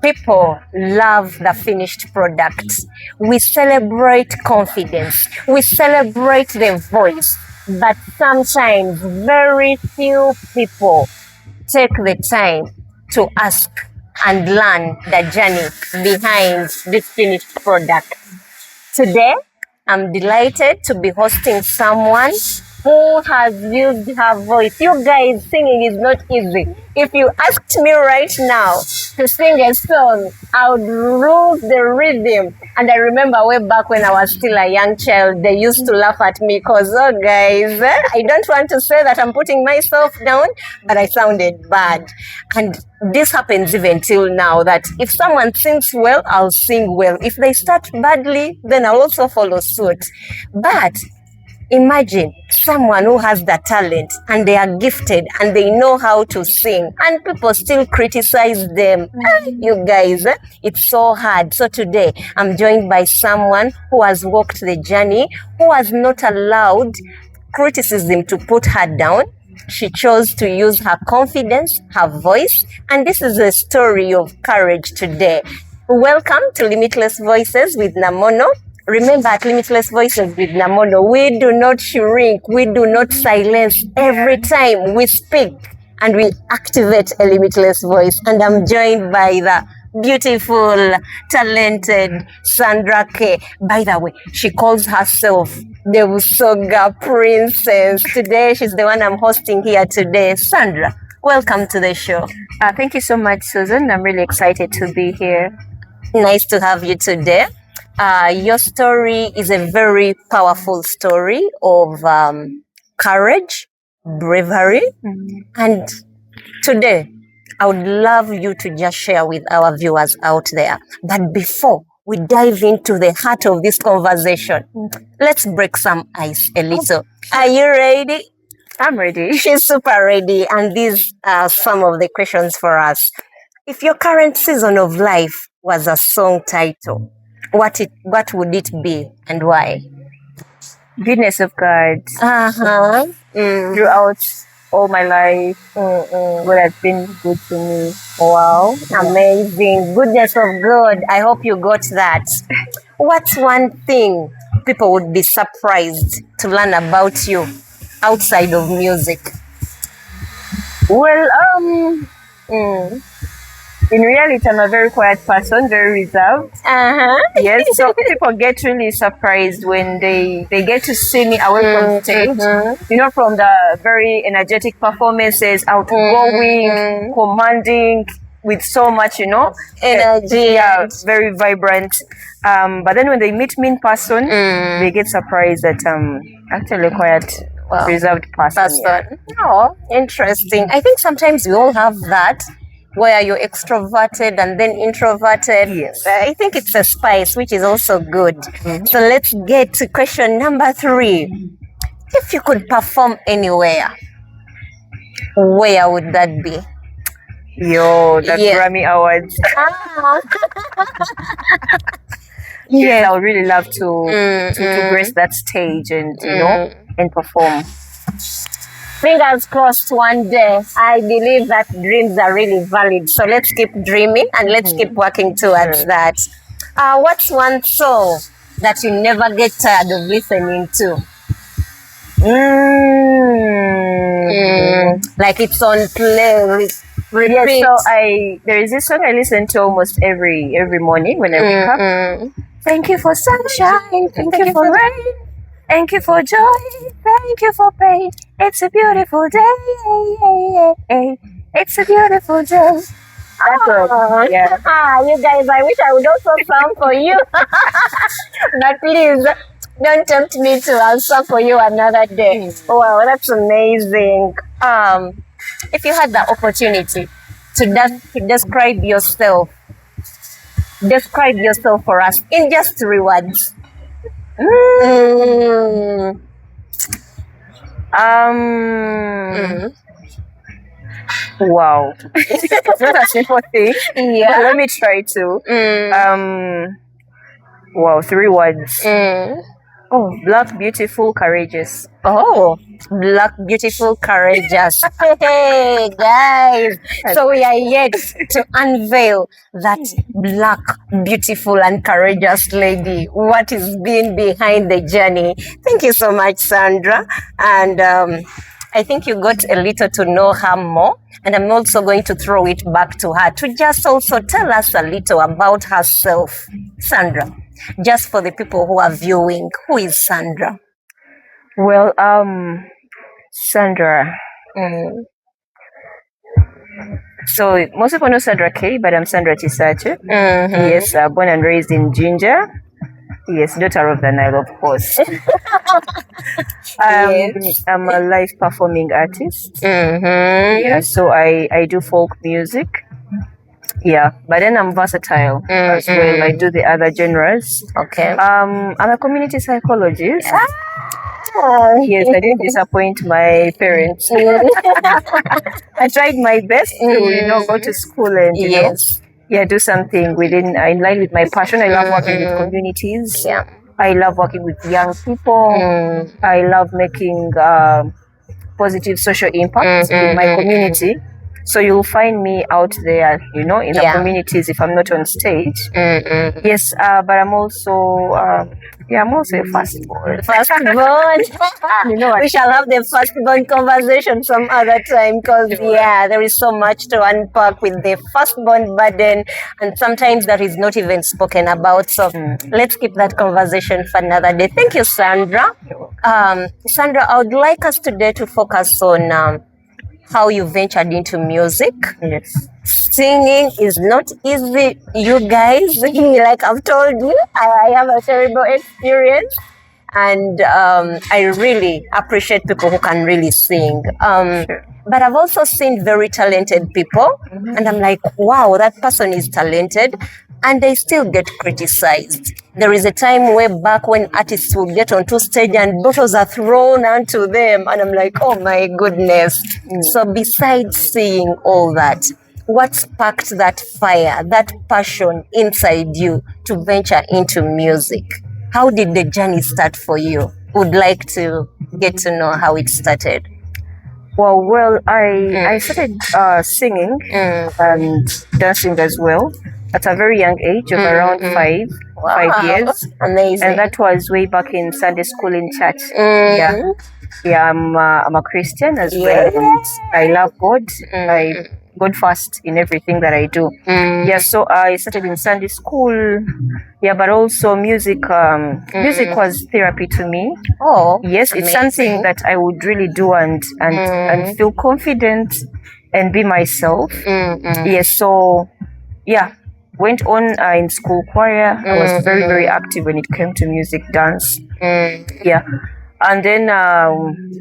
People love the finished product. We celebrate confidence. We celebrate the voice. But sometimes very few people take the time to ask and learn the journey behind this finished product. Today, I'm delighted to be hosting someone who has used her voice. You guys, singing is not easy. If you asked me right now to sing a song, I would lose the rhythm. And I remember way back when I was still a young child, they used to laugh at me because, oh guys, I don't want to say that I'm putting myself down, but I sounded bad. And this happens even till now, that if someone sings well, I'll sing well. If they start badly, then I'll also follow suit. But imagine someone who has the talent and they are gifted and they know how to sing and people still criticize them. You guys, it's so hard. So today I'm joined by someone who has walked the journey, who has not allowed criticism to put her down. She chose to use her confidence, her voice, and this is a story of courage today. Welcome to Limitless Voices with Namono. Remember, at Limitless Voices with Namono, we do not shrink, we do not silence. Every time we speak and we activate a limitless voice. And I'm joined by the beautiful, talented Sandra K. By the way, she calls herself the Usoga Princess. Today, she's the one I'm hosting here today. Sandra, welcome to the show. Thank you so much, Susan. I'm really excited to be here. Nice to have you today. Your story is a very powerful story of courage, bravery, and today I would love you to just share with our viewers out there. But before we dive into the heart of this conversation, let's break some ice a little. Are you ready? I'm ready. She's super ready, and these are some of the questions for us. If your current season of life was a song title, what would it be and why? Goodness of God. Throughout all my life, God has been good to me. Wow, amazing. Goodness of God. I hope you got that. What's one thing people would be surprised to learn about you outside of music? Well, in reality, I'm a very quiet person, very reserved. Yes, so people get really surprised when they get to see me away from stage. You know, from the very energetic performances, outgoing, commanding, with so much, energy. Yeah, very vibrant. But then when they meet me in person, they get surprised that I'm actually quiet. Reserved person. Yeah. Oh, interesting. I think sometimes we all have that, where you're extroverted and then introverted. Yes. I think it's a spice, which is also good. So let's get to question number 3. If you could perform anywhere, where would that be? The Grammy Awards. Yes, I would really love to grace that stage and and perform. Fingers crossed one day. I believe that dreams are really valid. So let's keep dreaming and let's keep working towards that. What's one song that you never get tired of listening to? Like it's on play. Repeat. So there is this song I listen to almost every morning when I wake up. Thank you for sunshine. Thank you for rain. Thank you for joy, thank you for pain. It's a beautiful day. It's a beautiful day. That's good. Yeah. You guys, I wish I would also sing for you. But please, don't tempt me to. I'll sing for you another day. Wow, that's amazing. If you had the opportunity to describe yourself for us in just 3 words. Wow. It's not a simple thing. Yeah. But let me try to. Wow, 3 words. Oh, black, beautiful, courageous. Oh, black, beautiful, courageous. Hey, guys. So we are yet to unveil that black, beautiful, and courageous lady. What is being behind the journey? Thank you so much, Sandra. And I think you got a little to know her more. And I'm also going to throw it back to her to just also tell us a little about herself. Sandra, just for the people who are viewing, who is Sandra? Well, Sandra. Mm. So most people know Sandra K, but I'm Sandra Kisakye. Yes, born and raised in Ginger. Yes, daughter of the Nile, of course. Yes. I'm a live performing artist. Yeah, so I do folk music. Yeah, but then I'm versatile as well. I do the other genres. Okay. I'm a community psychologist. Yes, I didn't disappoint my parents. I tried my best to, go to school and do something in line with my passion. I love working with communities. Yeah. I love working with young people. I love making positive social impact in my community. So you'll find me out there, in the communities if I'm not on stage. Yes, but I'm also a firstborn. Firstborn. We shall have the firstborn conversation some other time because there is so much to unpack with the firstborn burden, and sometimes that is not even spoken about. So let's keep that conversation for another day. Thank you, Sandra. Sandra, I would like us today to focus on how you ventured into music. Yes. Singing is not easy, you guys. Like I've told you, I have a terrible experience. And I really appreciate people who can really sing. But I've also seen very talented people. And I'm like, wow, that person is talented. And they still get criticized. There is a time way back when artists would get onto stage and bottles are thrown onto them. And I'm like, oh my goodness. So besides seeing all that, what sparked that fire, that passion inside you to venture into music? How did the journey start for you? Would like to get to know how it started. Well, I started singing and dancing as well at a very young age of around 5 years. Amazing. And that was way back in Sunday school in church. I'm a Christian as well. And I love God. I God first in everything that I do. So I started in Sunday school. But also music. Music was therapy to me. Oh, yes, it's something that I would really do and feel confident and be myself. Went on in school choir. I was very, very active when it came to music, dance. And then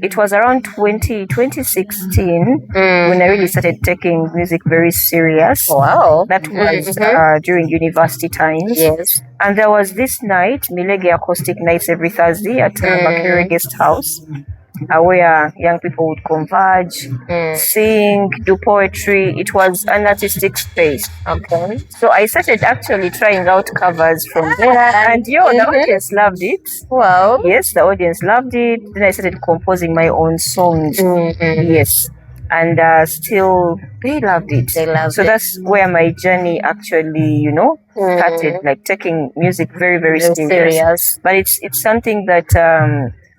it was around 2016 when I really started taking music very serious. Wow. That was during university times. Yes. And there was this night, Milege Acoustic Nights every Thursday at Bakere Guest House, where young people would converge, sing, do poetry. It was an artistic space. Okay. So I started actually trying out covers from there, and the audience loved it. Wow. Yes, the audience loved it. Then I started composing my own songs. Yes. And still, they loved it. So that's where my journey actually, started, like taking music very, very serious. But it's something that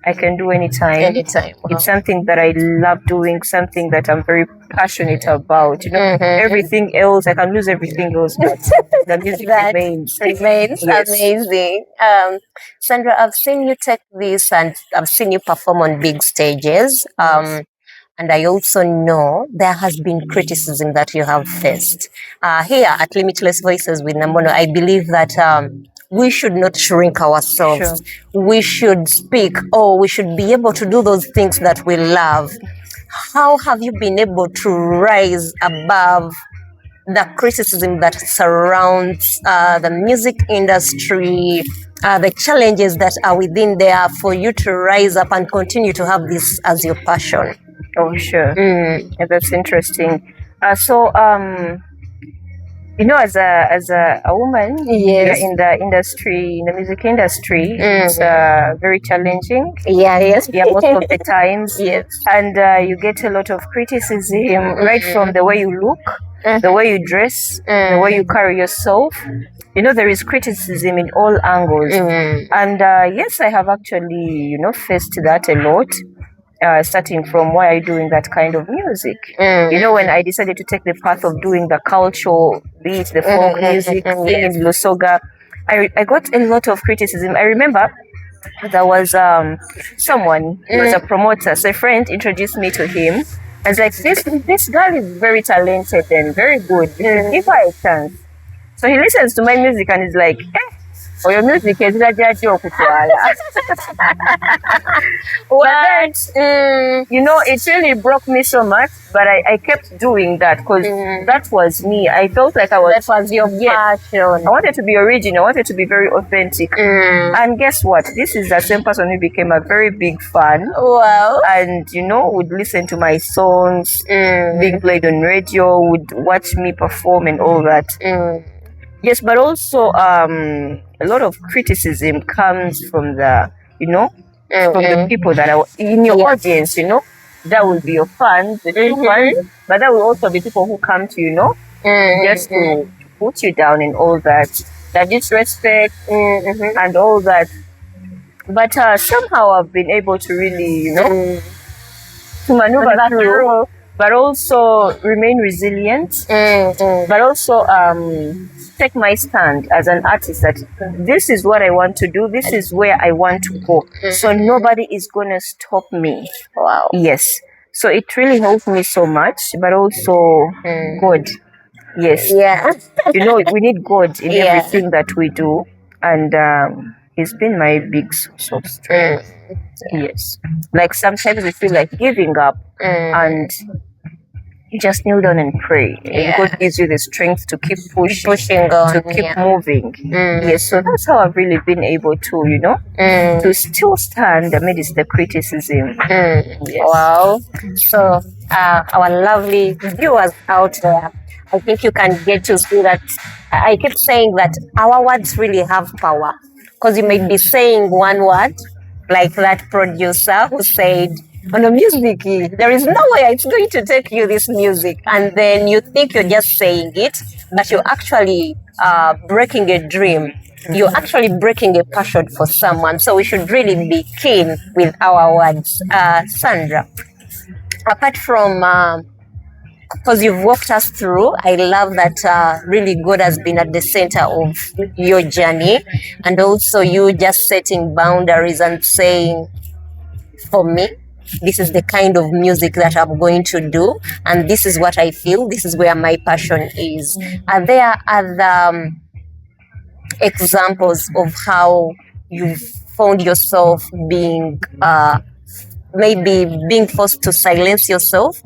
I can do anytime. Anytime. Wow. It's something that I love doing, something that I'm very passionate about. Everything else, I can lose everything else, but the music remains. Yes. Amazing. Sandra, I've seen you take this and I've seen you perform on big stages. And I also know there has been criticism that you have faced. Here at Limitless Voices with Namono, I believe that we should not shrink ourselves. Sure. We should speak, we should be able to do those things that we love. How have you been able to rise above the criticism that surrounds the music industry, the challenges that are within there for you to rise up and continue to have this as your passion? Oh, sure. That's interesting. as a woman, Yes. in the industry, in the music industry, it's very challenging. Yeah, yes. Yeah, most of the times. Yes. And you get a lot of criticism right from the way you look, the way you dress, the way you carry yourself. There is criticism in all angles. And yes, I have actually, faced that a lot. Starting from why are you doing that kind of music? When I decided to take the path of doing the cultural beat, the folk music, singing Lusoga, I got a lot of criticism. I remember there was someone who was a promoter, so a friend introduced me to him. I was like, this girl is very talented and very good. Give her a chance. So he listens to my music and is like, your music is like a joke. But then, it really broke me so much, but I kept doing that because that was me. I felt like That was your passion. I wanted to be original. I wanted to be very authentic. And guess what? This is the same person who became a very big fan. Wow. And, would listen to my songs, being played on radio, would watch me perform and all that. Yes, but also a lot of criticism comes from the, from the people that are in your audience, that will be your fans, the true fans, but that will also be people who come to, just to put you down and all that, that disrespect and all that. But somehow I've been able to really, to maneuver through, but also remain resilient, but also take my stand as an artist that this is what I want to do, this is where I want to go. So nobody is going to stop me. Wow. Yes. So it really helped me so much, but also God. Yes. Yeah. We need God in everything that we do. And He's been my big source of strength. Yes. Like sometimes we feel like giving up and you just kneel down and pray. And God gives you the strength to keep pushing on, to keep moving. Yes, so that's how I've really been able to, to still stand amidst the criticism. Yes. Wow. So, our lovely viewers out there, I think you can get to see that. I keep saying that our words really have power. Because you may be saying one word, like that producer who said, on a music, there is no way it's going to take you this music. And then you think you're just saying it, but you're actually breaking a dream. You're actually breaking a passion for someone. So we should really be keen with our words. Sandra, apart from, because you've walked us through, I love that really God has been at the center of your journey. And also you just setting boundaries and saying, for me, this is the kind of music that I'm going to do, and this is what I feel, this is where my passion is. Are there other examples of how you've found yourself being maybe being forced to silence yourself,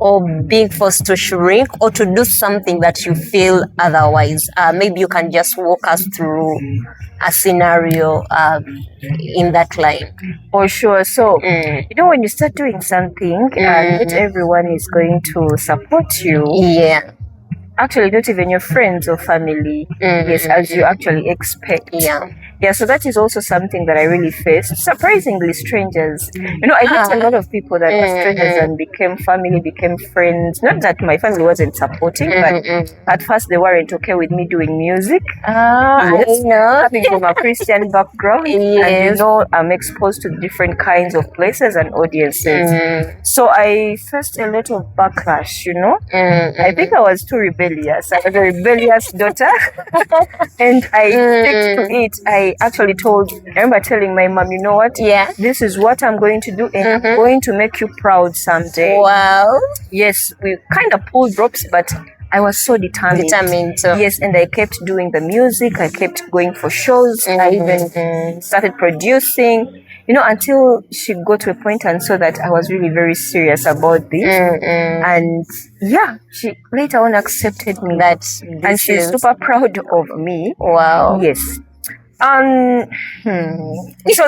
or being forced to shrink, or to do something that you feel otherwise? Maybe you can just walk us through a scenario in that line. For sure. So, when you start doing something and not everyone is going to support you. Yeah. Actually, not even your friends or family, yes, as you actually expect. Yeah, so that is also something that I really faced. Surprisingly, strangers. I met a lot of people that were strangers and became family, became friends. Not that my family wasn't supporting, but at first they weren't okay with me doing music. I know. Coming from a Christian background, and I'm exposed to different kinds of places and audiences. So I faced a lot of backlash, I think I was too rebellious. I was a rebellious daughter, and I stick to it. I actually I remember telling my mom, you know what? Yeah. This is what I'm going to do, and I'm going to make you proud someday. Wow. Yes, we kind of pulled ropes, but I was so determined. Yes, and I kept doing the music. I kept going for shows. I even started producing, until she got to a point and saw that I was really very serious about this. And she later on accepted me. And she's super proud of me. Wow. Yes. So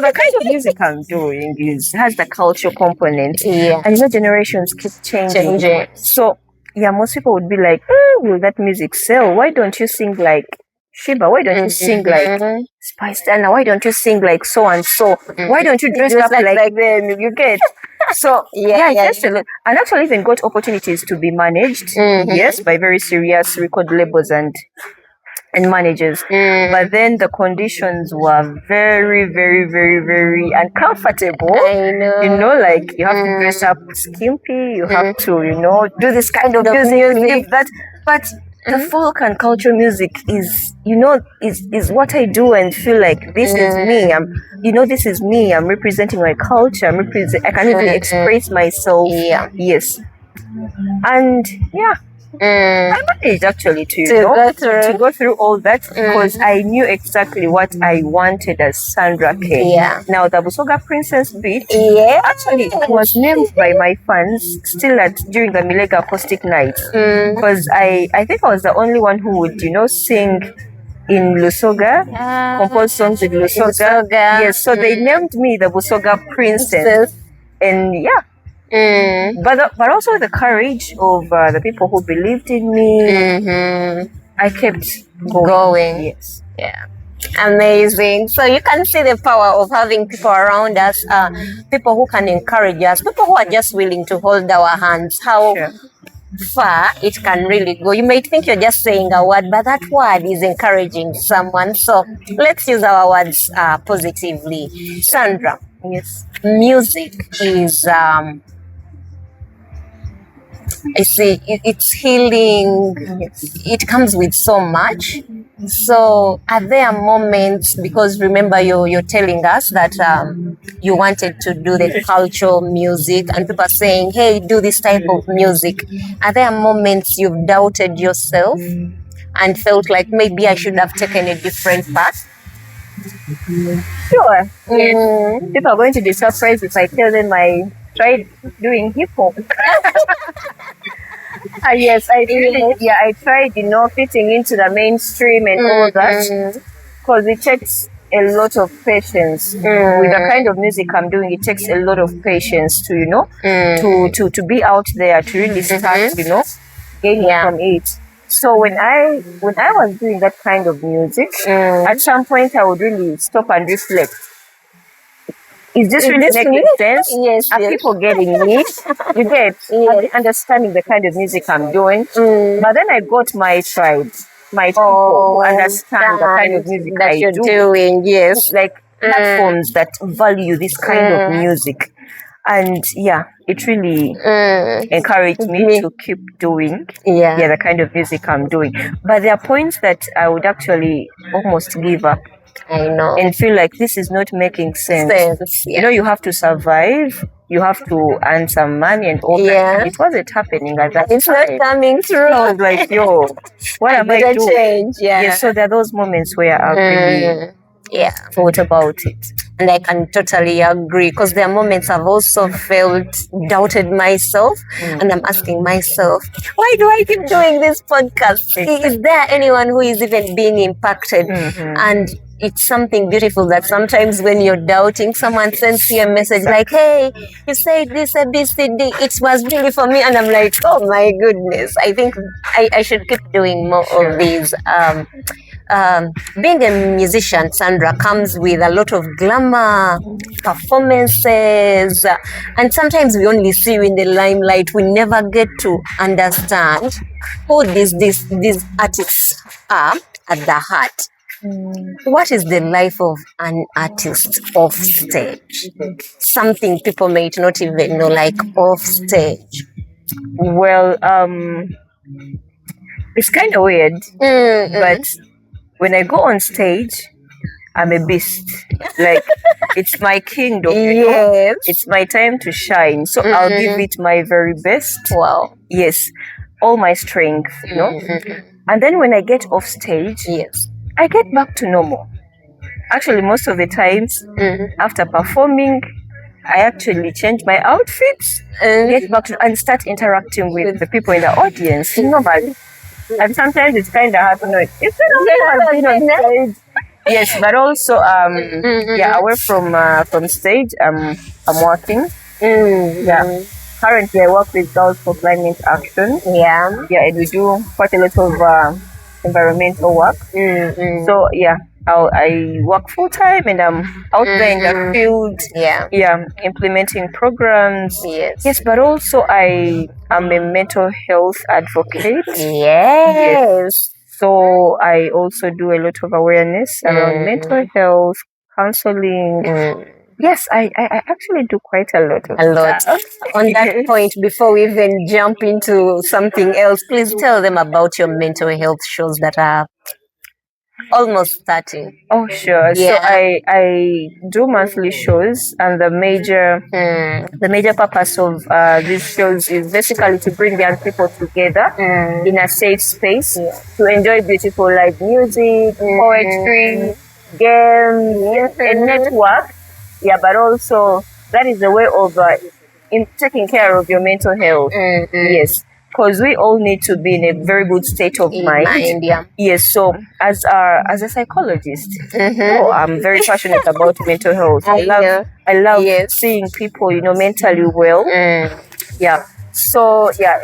the kind of music I'm doing has the cultural component. Yeah. And generations keep changing. So yeah, most people would be like, will that music sell? Why don't you sing like Shiba? Why don't you sing like Spice Dana? Why don't you sing like so and so? Why don't you dress up like them? You get. So yeah, just a lot. And actually even got opportunities to be managed, yes, by very serious record labels and managers. But then the conditions were very, very, very, very uncomfortable. I know. You know, like you have to dress up skimpy, you have to, you know, do this kind of music, that. But the folk and culture music is, you know, is what I do and feel like this is me. This is me. I'm representing my culture. I can even express myself. Yeah. Yes. And yeah. I managed actually to go through all that because I knew exactly what I wanted as Sandra K. Yeah. Now the Busoga Princess beat, Actually, it was named by my fans still during the Milega acoustic night because I think I was the only one who would sing in Lusoga, compose songs in Lusoga. Yes, so they named me the Busoga Princess, and yeah. But also the courage of the people who believed in me. I kept going. Yes. Yeah. Amazing. So you can see the power of having people around us, people who can encourage us, people who are just willing to hold our hands. How far it can really go. You might think you're just saying a word, but that word is encouraging someone. So let's use our words positively. Sandra. Yes. Music is I see it's healing. Yes. It comes with so much. So are there moments, because remember you're telling us that you wanted to do the cultural music and people are saying, hey, do this type of music. Are there moments you've doubted yourself and felt like maybe I should have taken a different path? Sure. Yes. People are going to be surprised if I tell them I tried doing hip hop. Yes, I did. Yeah, I tried, fitting into the mainstream and all that, because it takes a lot of patience with the kind of music I'm doing. It takes a lot of patience to be out there, to really start, gaining from it. So when I was doing that kind of music, at some point I would really stop and reflect. Is this really making sense? Yes. Are people getting it? You get? Are they understanding the kind of music I'm doing? But then I got my tribe, my people who understand the kind of music that you're doing. Yes. Like platforms that value this kind of music. And yeah, it really encouraged me to keep doing the kind of music I'm doing. But there are points that I would actually almost give up. I know. And feel like this is not making sense. You have to survive, you have to earn some money and all that. It wasn't happening at that time. It's not coming through. I was like, yo, what am I doing? Change. So there are those moments where I really thought about it. And I can totally agree, because there are moments I've also doubted myself, and I'm asking myself, why do I keep doing this podcast? Is there anyone who is even being impacted? And it's something beautiful that sometimes when you're doubting, someone sends you a message like, hey, you said this ABCD, it was really for me. And I'm like, oh my goodness, I think I should keep doing more of these. Being a musician, Sandra, comes with a lot of glamour, performances, and sometimes we only see you in the limelight. We never get to understand who these artists are at the heart. What is the life of an artist off stage? Something people might not even know, like off stage. Well, it's kind of weird, but when I go on stage, I'm a beast. Like, it's my kingdom. It's my time to shine. So I'll give it my very best. Wow. Yes. All my strength, And then when I get off stage, I get back to normal. Actually, most of the times, after performing, I actually change my outfits, get back to and start interacting with the people in the audience normally. And sometimes it's kind of hard to know. It's on stage. Yes, but also away from stage, I'm working. currently I work with Girls for Climate Action. Yeah. Yeah, and we do quite a lot of environmental work. Mm-mm. So yeah, I work full time and I'm out there in the field. Yeah. Yeah, implementing programs. Yes. Yes, but also I am a mental health advocate. Yes. So I also do a lot of awareness around mental health, counseling. Yes, I actually do quite a lot of A lot. stuff. On that point, before we even jump into something else, please tell them about your mental health shows that are almost starting. Oh sure. So Yeah. I do monthly shows, and the major purpose of these shows is basically to bring young people together in a safe space to enjoy beautiful live music, poetry, games, and network. Yeah, but also that is a way of in taking care of your mental health. Yes, because we all need to be in a very good state of mind. Yeah. Yes, so as a psychologist, oh, I'm very passionate about mental health. I love Yes. seeing people, mentally well. Yeah. So yeah,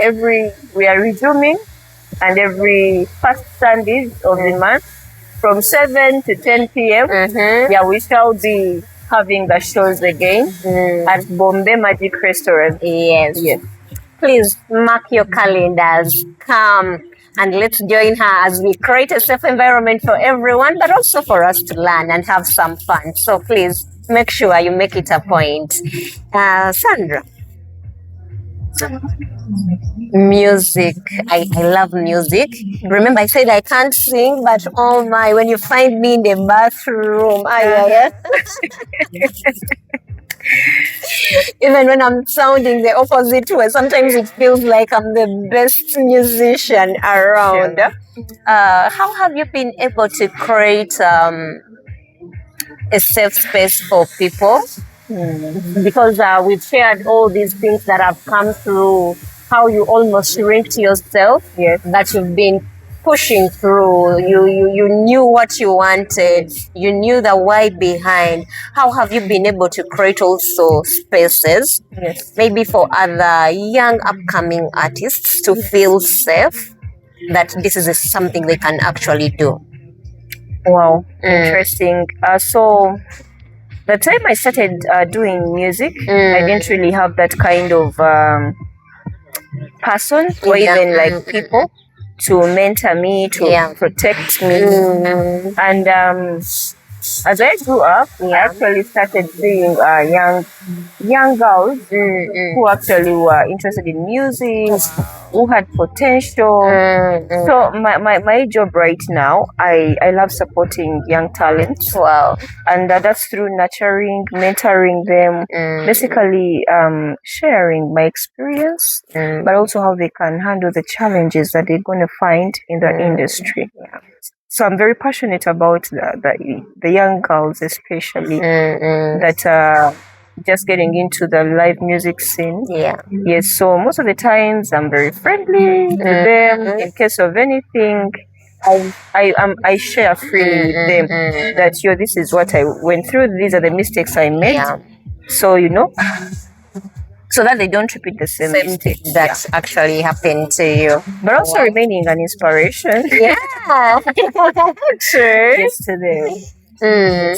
we are resuming, and every first Sundays of the month from 7 to 10 p.m. Yeah, we shall be having the shows again at Bombay Magic Restaurant. Yes. Please mark your calendars. Come and let's join her as we create a safe environment for everyone, but also for us to learn and have some fun. So please make sure you make it a point. Sandra. Music. I love music. Remember, I said I can't sing, but oh my, when you find me in the bathroom, even when I'm sounding the opposite way, sometimes it feels like I'm the best musician around. How have you been able to create a safe space for people? Because we've shared all these things that have come through, how you almost shrinked yourself, that you've been pushing through. You knew what you wanted, you knew the why behind. How have you been able to create also spaces, maybe for other young upcoming artists to feel safe, that this is something they can actually do? Wow, interesting. So the time I started doing music, I didn't really have that kind of person or even like people to mentor me, to protect me. And as I grew up, I actually started seeing young girls who actually were interested in music, who had potential. So my job right now, I love supporting young talents. Wow. And that's through nurturing, mentoring them, basically sharing my experience, but also how they can handle the challenges that they're going to find in the industry. So I'm very passionate about the young girls, especially that are just getting into the live music scene. Yes, so most of the times I'm very friendly to them. In case of anything, I share freely with them that this is what I went through. These are the mistakes I made. So so that they don't repeat the same mistake that actually happened to you. But also remaining an inspiration. True. Yes, to them.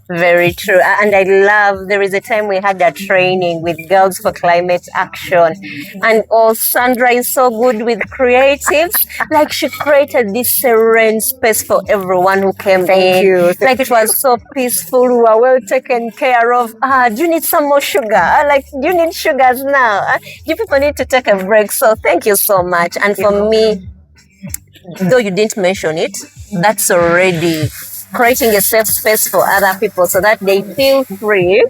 Very true. And I love, there is a time we had a training with Girls for Climate Action. And Sandra is so good with creatives. Like, she created this serene space for everyone who came in. Thank you. Like, it was so peaceful. We were well taken care of. Do you need some more sugar? Like, do you need sugars now? You people need to take a break. So thank you so much. And for me, though you didn't mention it, that's already creating a safe space for other people so that they feel free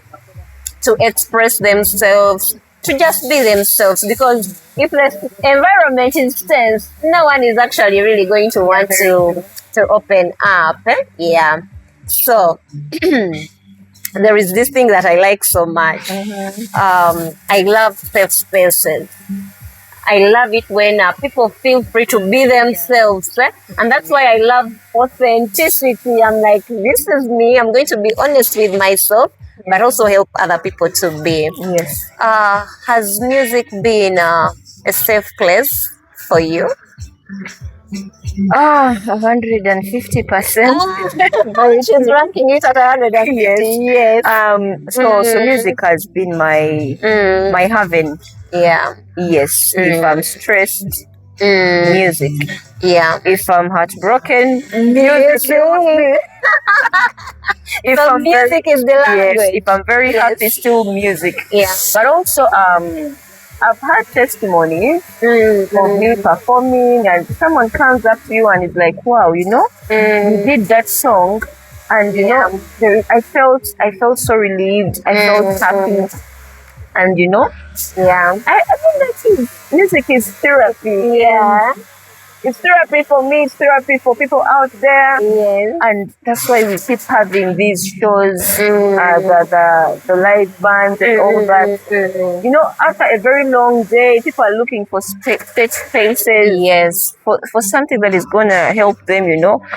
to express themselves, to just be themselves. Because if the environment is tense, no one is actually really going to want to open up. Yeah. So there is this thing that I like so much. I love safe spaces. I love it when people feel free to be themselves. And that's why I love authenticity. I'm like, this is me. I'm going to be honest with myself. but also help other people to be. Yes. Has music been a safe place for you? 150%. She's ranking it at 150. Yes. So music has been my Mm. heaven. Yeah. Yes. If I'm stressed, music. Yeah. If I'm heartbroken, music. If So I'm music is the language. Yes. If I'm very happy, still music. Yeah. But also I've had testimonies of me performing, and someone comes up to you and is like, "Wow, you did that song," and I felt so relieved. I felt happy, and Yeah. I think that music is therapy. Yeah. It's therapy for me. It's therapy for people out there. Yes. And that's why we keep having these shows, the live bands and all that. After a very long day, people are looking for stage spaces. Yes. For something that is going to help them,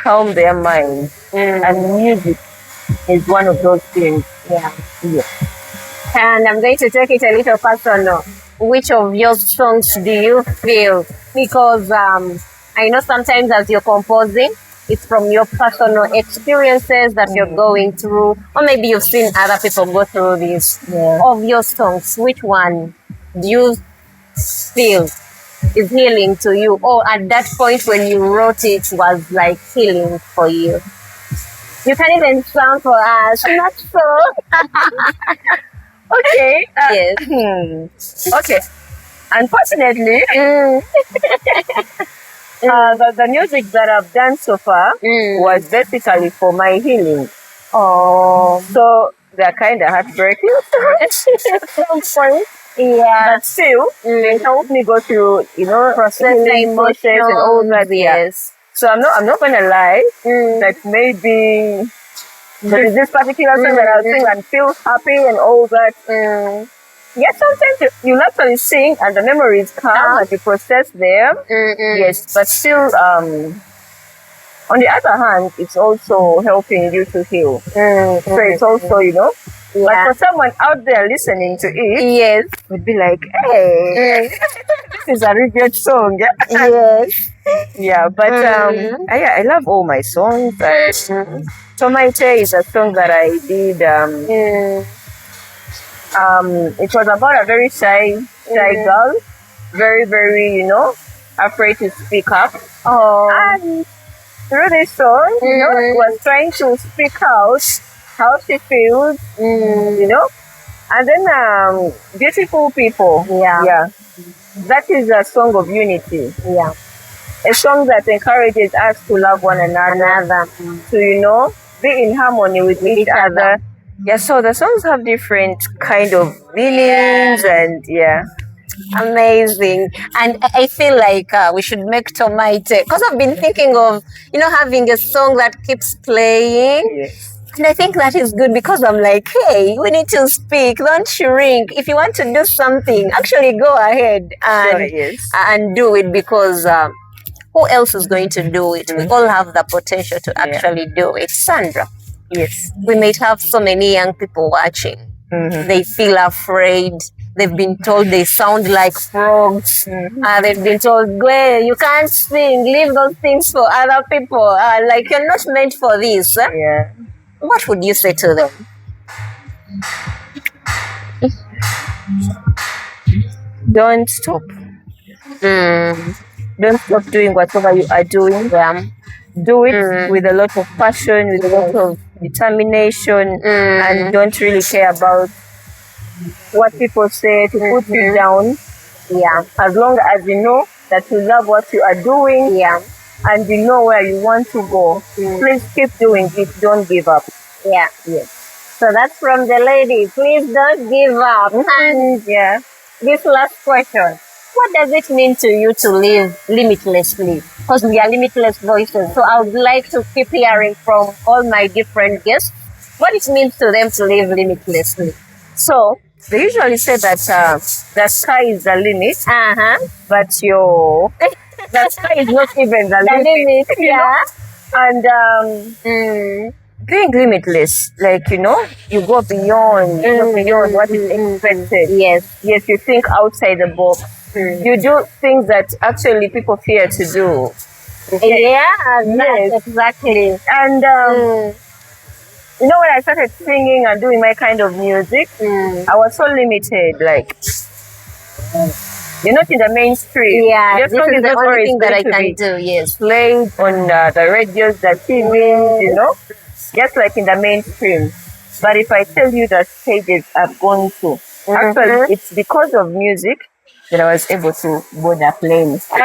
calm their mind. And music is one of those things. Yeah. Yeah. And I'm going to take it a little personal. Which of your songs do you feel? Because I know sometimes as you're composing, it's from your personal experiences that you're going through, or maybe you've seen other people go through this. Yeah. Of your songs, which one do you feel is healing to you, or at that point when you wrote it was like healing for you? You can even sound for us. Not so. Okay. Yes. Okay. Unfortunately, the music that I've done so far was basically for my healing. Oh. So they're kind of heartbreaking. Yeah. But still, they help me go through, processing process and all that. Yes. So I'm not gonna lie that maybe there is this particular song that I'll sing and feel happy and all that. Yes, sometimes you'll actually sing and the memories come and you process them. Yes, but still, on the other hand, it's also helping you to heal. So it's also, like for someone out there listening to it, Yes. would be like, hey, this is a really good song. Yes. Yeah, but I love all my songs. Tomaite is a song that I did. It was about a very shy girl, very, very, afraid to speak up. Oh. And through this song, was trying to speak out how she feels, And then Beautiful People. Yeah. That is a song of unity. Yeah. A song that encourages us to love one another. To, be in harmony with each other. Yeah, so the songs have different kind of meanings and Amazing. And I feel like we should make Tomaite, because I've been thinking of, having a song that keeps playing. Yes. And I think that is good because I'm like, hey, we need to speak, don't shrink. If you want to do something, actually go ahead and do it, because who else is going to do it? We all have the potential to actually do it. Sandra. Yes. We might have so many young people watching. They feel afraid. They've been told they sound like frogs. They've been told, Gwen, you can't sing. Leave those things for other people. Like, you're not meant for this. Yeah. What would you say to them? Don't stop. Don't stop doing whatever you are doing. Do it with a lot of passion, with a lot of determination, and don't really care about what people say to put you down. Yeah. As long as you know that you love what you are doing, and you know where you want to go, please keep doing it. Don't give up. Yeah. Yes. So that's from the lady. Please don't give up. And this last question. What does it mean to you to live limitlessly? Because we are limitless voices. So I would like to keep hearing from all my different guests what it means to them to live limitlessly. So they usually say that the sky is the limit, but the sky is not even the limit. Yeah. And Think limitless. Like, you go beyond what is expected. Yes. Yes, you think outside the box. You do things that actually people fear to do. Yeah, Yes. exactly. And when I started singing and doing my kind of music, I was so limited. Like, you're not in the mainstream. Yeah, Your this song is the not only always thing that I going to can be do. Yes. played on the radios, the TVs, just like in the mainstream. But if I tell you the stages I've gone to, actually, it's because of music that I was able to board a plane. I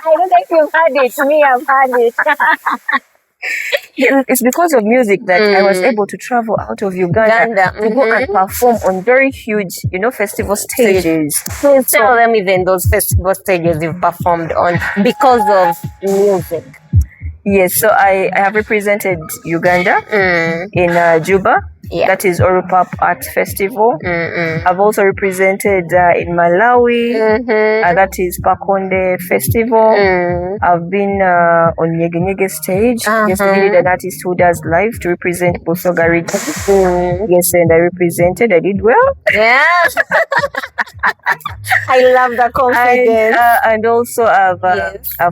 don't think you've had it. Me, I've had it. It's because of music that I was able to travel out of Uganda to go and perform on very huge, festival stages. Please tell them even those festival stages you've performed on because of music. Yes, so I have represented Uganda in Juba. Yeah. That is Orupap Art Festival. I've also represented in Malawi. That is Pakonde Festival. I've been on Nyege Nyege stage. Yes, we did an artist who does live to represent Busoga region. Yes, and I represented. I did well. Yeah. I love the confidence. And also I've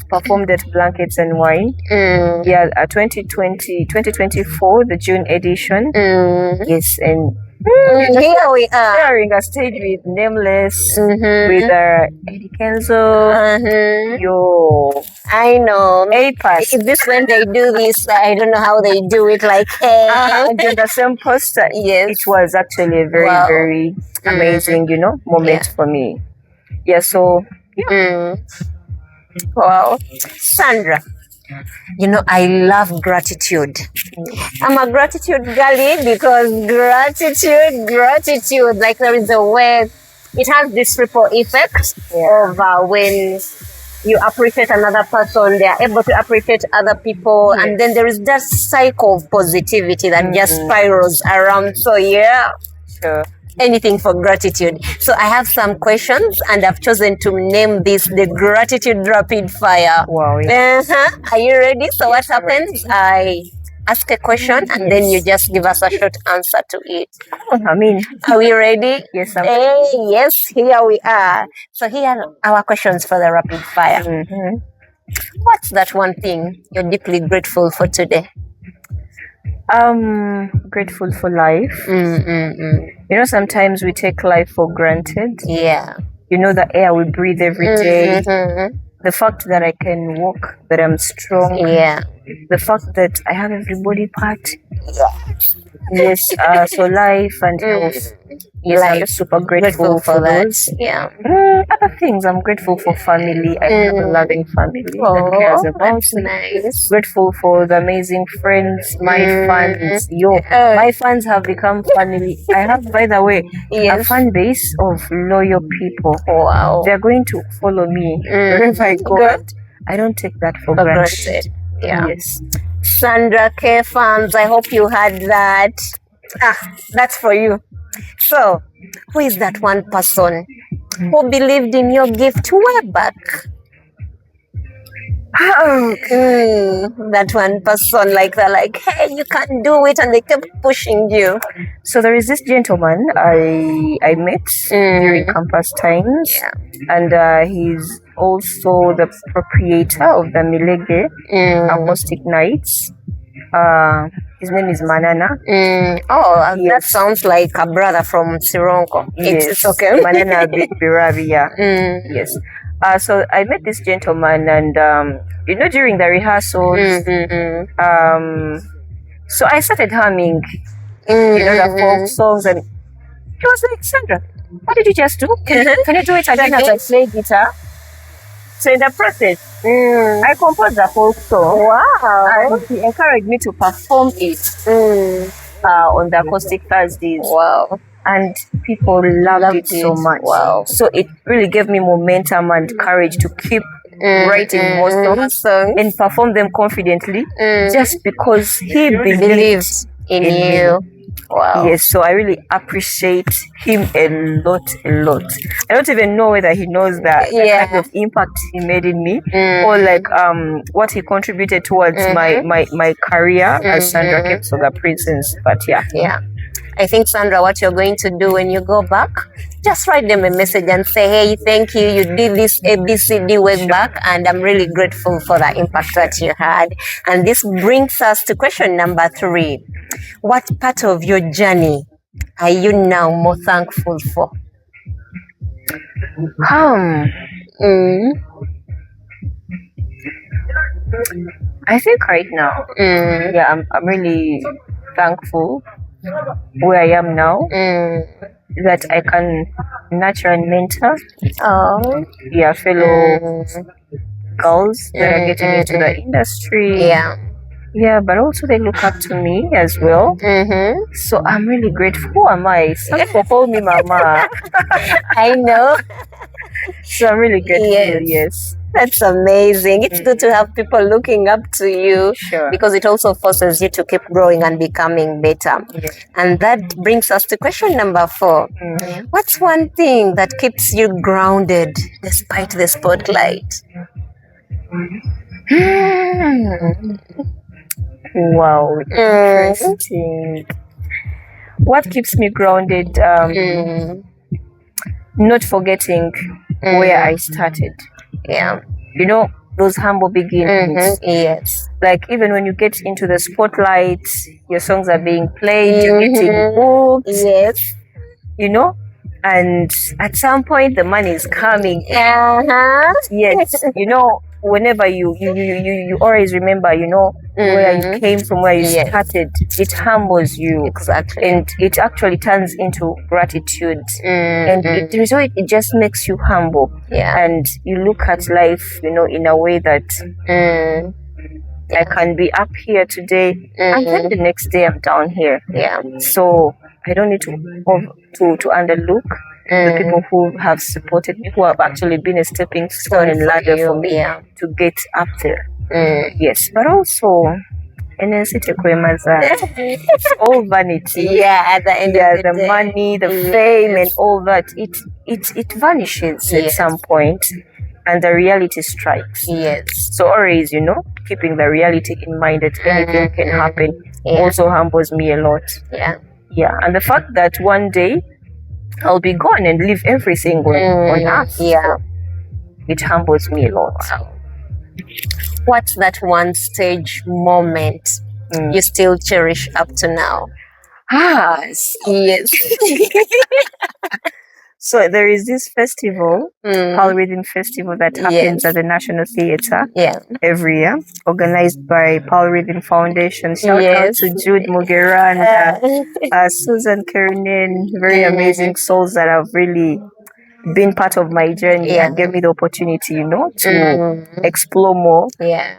performed at Blankets and Wine. Yeah, 2024, the June edition. Yes, and here we are. sharing a stage with Nameless, with Eddie Kenzo, I know. A-Pass. Is this when they do this? I don't know how they do it. Like, And then the same poster. Yes. It was actually a very, very amazing, moment for me. Yeah, so, Wow. Sandra, I love gratitude. I'm a gratitude girlie because gratitude, like there is a way, it has this ripple effect of when you appreciate another person, they are able to appreciate other people, and then there is that cycle of positivity that just spirals around. So yeah, sure. Anything for gratitude. So I have some questions and I've chosen to name this the gratitude rapid fire. Wow. Yeah. Are you ready? So what happens? I ask a question and then you just give us a short answer to it. Are we ready? Yes, yes, here we are. So here are our questions for the rapid fire. What's that one thing you're deeply grateful for today? Grateful for life. Sometimes we take life for granted. Yeah. The air we breathe every day. The fact that I can walk, that I'm strong. Yeah. The fact that I have every body part. Yes. So life and health. Yes, I'm just super grateful for that. those. Yeah. Other things, I'm grateful for family. I have a loving family that cares about me. Nice. Grateful for the amazing friends, my fans. My fans have become family. I have, by the way, a fan base of loyal people. Wow. They're going to follow me wherever I go. Good. I don't take that for granted. Yeah. Yes. Sandra K fans, I hope you had that. That's for you. So, who is that one person who believed in your gift way back? That one person, they're like, hey, you can do it, and they kept pushing you. So there is this gentleman I met during campus times, and he's also the proprietor of the Milege Acoustic Nights. His name is Manana. That sounds like a brother from Sironko. Yes. It's okay. Manana Birabi, yeah. Yes. So I met this gentleman, and during the rehearsals, so I started humming, the folk songs, and he was like, Sandra, what did you just do? Can you do it again as I play guitar? So in the process, I composed a folk song. Wow. And he encouraged me to perform it on the Acoustic Thursdays. Wow. And people loved it so much. Wow. So it really gave me momentum and courage to keep writing more songs and perform them confidently just because he believed in you. Wow. Yes, so I really appreciate him a lot, a lot. I don't even know whether he knows that the kind of impact he made in me, or like what he contributed towards my career as Sandra Kisakye Princess. But Yeah. I think, Sandra, what you're going to do when you go back, just write them a message and say, hey, thank you. You did this ABCD way back, and I'm really grateful for the impact that you had. And this brings us to question number 3. What part of your journey are you now more thankful for? I think right now, I'm really thankful where I am now, that I can nurture and mentor fellow girls that are getting into the industry. But also they look up to me as well. So I'm really grateful. Who am I? Some people call me Mama. I know. So I'm really grateful. Yes. That's amazing. It's good to have people looking up to you, because it also forces you to keep growing and becoming better. And that brings us to question number 4. What's one thing that keeps you grounded despite the spotlight? Wow, interesting. What keeps me grounded? Not forgetting where I started. You know, those humble beginnings. Yes. Like even when you get into the spotlight, your songs are being played, you're getting booked. Yes. You know, and at some point the money is coming. Yes. You know, whenever you always remember, you know, where you came from, where you started. It humbles you. Exactly. And it actually turns into gratitude. And it just makes you humble. And you look at life, you know, in a way that I can be up here today, and then the next day I'm down here. So I don't need to underlook the people who have supported me, who have actually been a stepping stone and ladder for me to get up there. Yes, but also, and then it's all vanity. At the end of the day. Money, the fame, and all that. It vanishes at some point, and the reality strikes. So always, you know, keeping the reality in mind that anything can happen also humbles me a lot. And the fact that one day I'll be gone and leave everything on earth. It humbles me a lot. What's that one stage moment you still cherish up to now? Yes. So there is this festival, Pearl Rhythm Festival, that happens at the National Theatre every year, organized by Pearl Rhythm Foundation. Shout out to Jude Mugera and Susan Kerinen, very amazing souls that have really been part of my journey and gave me the opportunity, you know, to explore more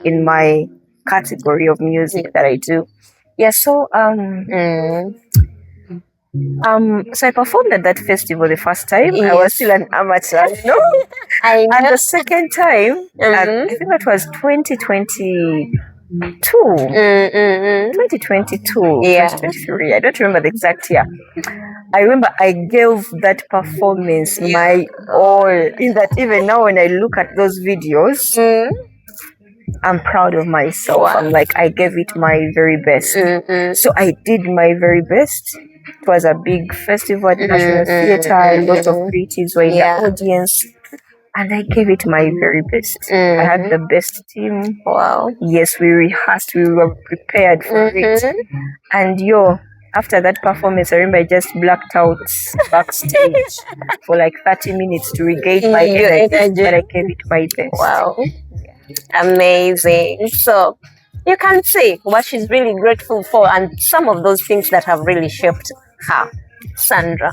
in my category of music that I do. So so I performed at that festival the first time. I was still an amateur, you know. And the second time, I think that was 2022. 2022, 2023. I don't remember the exact year. I remember I gave that performance my all. In that, even now when I look at those videos, I'm proud of myself. I'm like, I gave it my very best. So I did my very best. It was a big festival at the National Theatre. A lot of creatives were in the audience. And I gave it my very best. I had the best team. Yes, we rehearsed. We were prepared for it. And after that performance, I remember I just blacked out backstage for like 30 minutes to regain my energy. But I gave it my best. Amazing. So you can see what she's really grateful for and some of those things that have really shaped her. Sandra,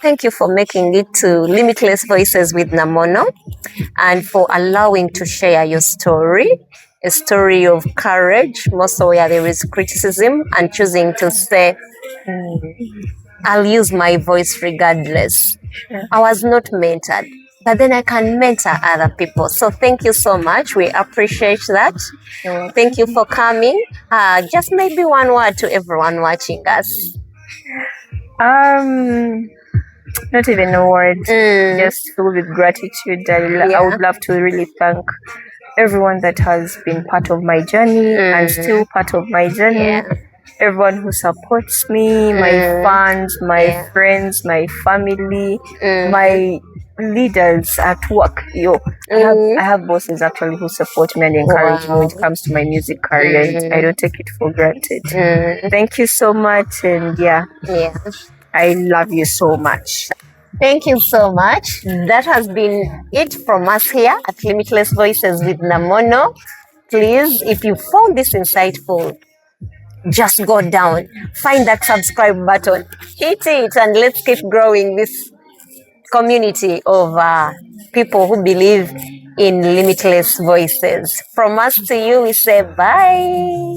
thank you for making it to Limitless Voices with Namono and for allowing to share your story, a story of courage, more so where there is criticism, and choosing to say, I'll use my voice regardless. I was not mentored, but then I can mentor other people. So thank you so much. We appreciate that. Thank you for coming. Just maybe one word to everyone watching us. Not even a word. Just filled with gratitude. I would love to really thank everyone that has been part of my journey and still part of my journey. Everyone who supports me, my fans, my friends, my family, my leaders at work. I have bosses actually who support me and encourage me when it comes to my music career. I don't take it for granted. Thank you so much, and I love you so much. Thank you so much. That has been it from us here at Limitless Voices with Namono. Please, if you found this insightful, just go down, find that subscribe button, hit it, and let's keep growing this community of people who believe in limitless voices. From us to you, we say bye.